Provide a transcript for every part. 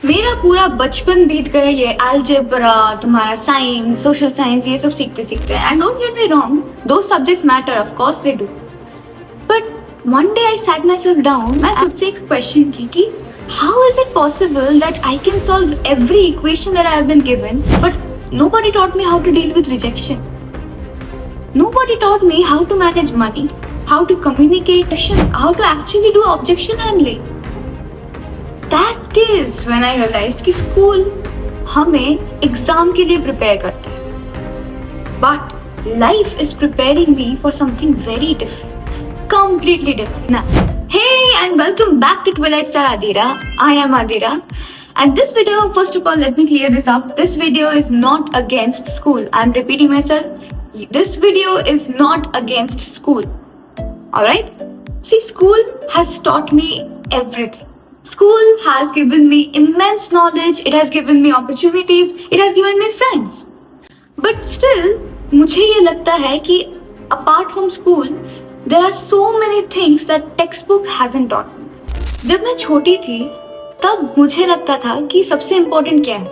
मेरा पूरा बचपन बीत गया ये अलजेब्रा, तुम्हारा साइंस, सोशल साइंस, ये सब सीखते सीखते। And don't get me wrong, though subjects matter, of course they do, but one day I sat myself down, मैं खुद से एक क्वेश्चन की कि how is it possible that I can solve every equation that I have been given, but nobody taught me how to deal with rejection. Nobody taught me how to manage money, how to communicate, how to actually do objection handling. That is when I realized कि school हमें exam के लिए prepare करता है, but life is preparing me for something very different, completely different. Now, hey and welcome back to Twilight Star Adira. I am Adira. And this video, first of all, let me clear this up. This video is not against school. I'm repeating myself. This video is not against school. Alright? See, school has taught me everything. School has given me immense knowledge. It has given me opportunities. It has given me friends. But still, मुझे ये लगता है कि apart from school, there are so many things that textbook hasn't taught me. जब मैं छोटी थी, तब मुझे लगता था कि सबसे important क्या है?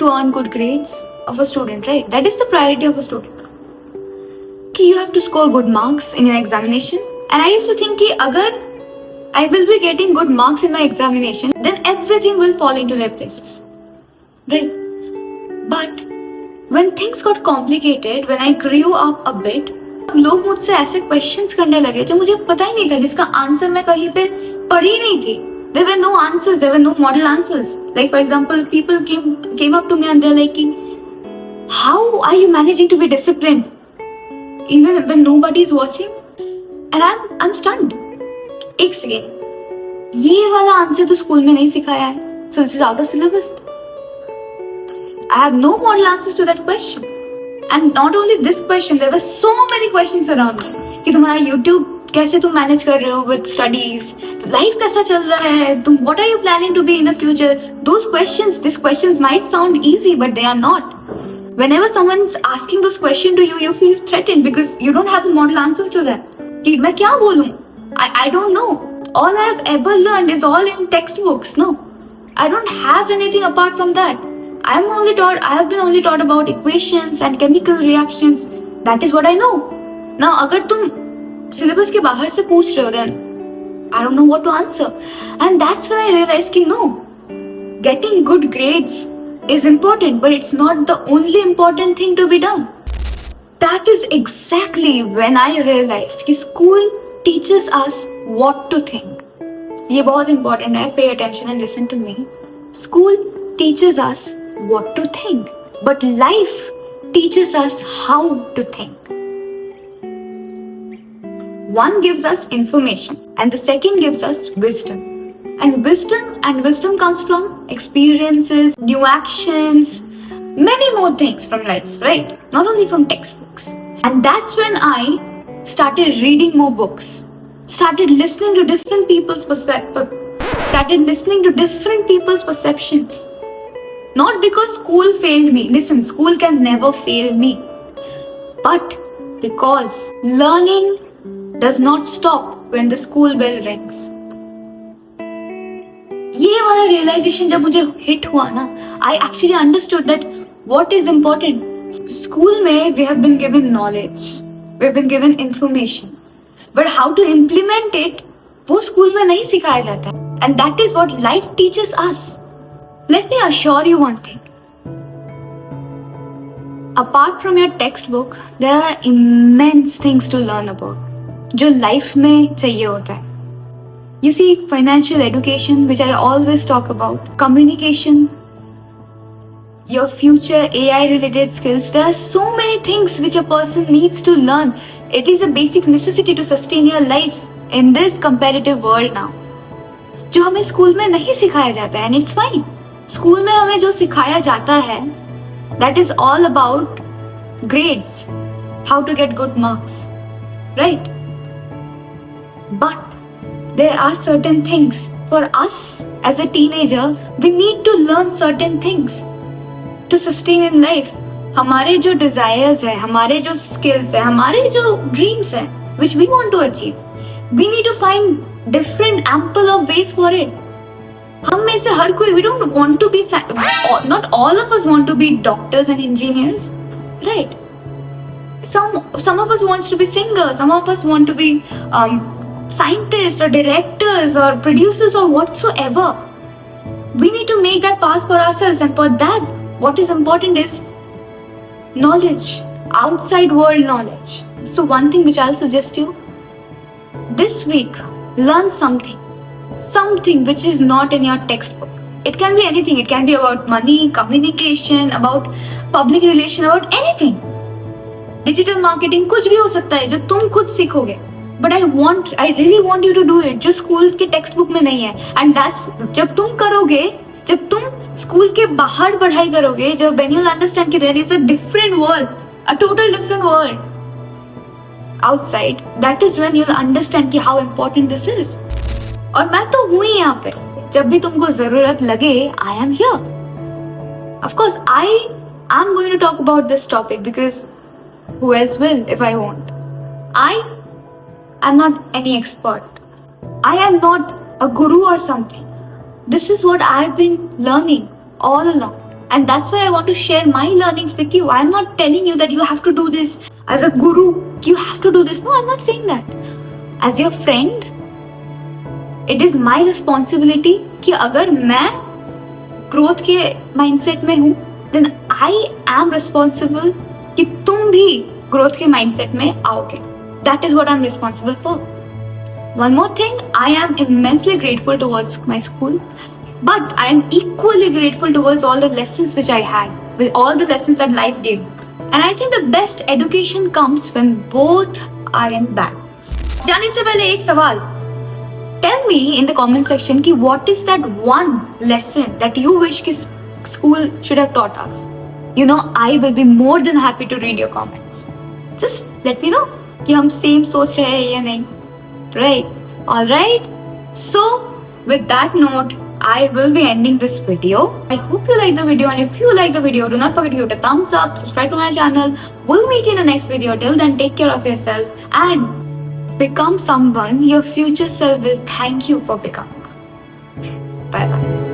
To earn good grades of a student, right? That is the priority of a student. कि you have to score good marks in your examination. And I used to think कि अगर I will be getting good marks in my examination, then everything will fall into their places. Right? But when things got complicated, when I grew up a bit, लोग मुझसे ऐसे questions करने लगे जो मुझे पता ही नहीं था, जिसका आंसर मैं कहीं पे पढ़ी नहीं थी. There were no answers, there were no model answers. Like for example, people came up to me and they're like, how are you managing to be disciplined even when nobody is watching? And I'm stunned. एक second, ये वाला answer तो school में नहीं सिखाया है, so this is out of syllabus. I have no model answers to that question. And not only this question, there were so many questions around me कि तुम्हारा YouTube कैसे तुम मैनेज कर रहे हो with studies, लाइफ कैसा चल रहा है, तुम what are you planning to be in the future? These questions might sound easy, but they are not. Whenever someone's asking those questions to you, you feel threatened because you don't have the model answers to that. कि मैं क्या बोलूं? I don't know. All I have ever learned is all in textbooks. No, I don't have anything apart from that. I have been only taught about equations and chemical reactions. That is what I know. Now, अगर तुम syllabus के बाहर से पूछ रहे हो, then I don't know what to answer. And that's when I realized कि no, getting good grades is important, but it's not the only important thing to be done. That is exactly when I realized कि school teaches us what to think. ये बहुत important है. Pay attention and listen to me. School teaches us what to think, but life teaches us how to think. One gives us information, and the second gives us wisdom. And wisdom comes from experiences, new actions, many more things from life, right? Not only from textbooks. And that's when I started reading more books, started listening to different people's perceptions. Not because school failed me. Listen, school can never fail me. But because learning does not stop when the school bell rings. ये वाला realization जब मुझे hit हुआ ना, I actually understood that what is important. School में we have been given knowledge, we have been given information, but how to implement it, वो school में नहीं सिखाया जाता. And that is what life teaches us. Let me assure you one thing. Apart from your textbook, there are immense things to learn about, जो life में चाहिए होता है. You see, financial education, which I always talk about, communication, your future AI related skills. There are so many things which a person needs to learn. It is a basic necessity to sustain your life in this competitive world now. जो हमें school में नहीं सिखाया जाता है, and it's fine. School में हमें जो सिखाया जाता है, that is all about grades, how to get good marks, right? But there are certain things for us as a teenager. We need to learn certain things to sustain in life. हमारे जो desires है, हमारे जो skills है, हमारे जो dreams है, which we want to achieve, we need to find different ample of ways for it. हम में से हर कोई, we don't want to be, not all of us want to be doctors and engineers, right? Some of us wants to be singers, some of us want to be scientists or directors or producers or whatsoever. We need to make that path for ourselves, and for that, what is important is knowledge, outside world knowledge. So one thing which I'll suggest you, this week, learn something which is not in your textbook. It can be anything. It can be about money, communication, about public relation, about anything. Digital marketing, कुछ भी हो सकता है जो तुम खुद सीखोगे. But I really want you to do it, जो स्कूल के टेक्स्ट बुक में नहीं है. And that's, जब तुम करोगे, जब तुम स्कूल के बाहर पढ़ाई करोगे, जब when you'll understand कि there is a different world, a total different world outside, that is when you'll understand कि how important this is. और मैं तो हूँ ही यहाँ पे, जब भी तुमको जरूरत लगे, I am here. Of course, I am going to talk about this topic because who else will if I won't? I am not any expert. I am not a guru or something. This is what I have been learning all along. And that's why I want to share my learnings with you. I am not telling you that you have to do this as a guru. You have to do this. No, I'm not saying that. As your friend, it is my responsibility कि अगर मैं growth के mindset में हूँ, then I am responsible कि तुम भी growth के माइंडसेट में आओगे. That is what I'm responsible for. One more thing, I am immensely grateful towards my school, but I am equally grateful towards all the lessons which I had, with all the lessons that life gave. And I think the best education comes when both are in balance. जाने से पहले एक सवाल. Tell me in the comment section कि what is that one lesson that you wish कि school should have taught us. You know, I will be more than happy to read your comments. Just let me know कि हम same सोच रहे हैं या नहीं. Right? All right. So with that note, I will be ending this video. I hope you like the video, and if you like the video, do not forget to give it a thumbs up, subscribe to my channel. We'll meet you in the next video. Till then, take care of yourself and become someone your future self will thank you for becoming. Bye bye.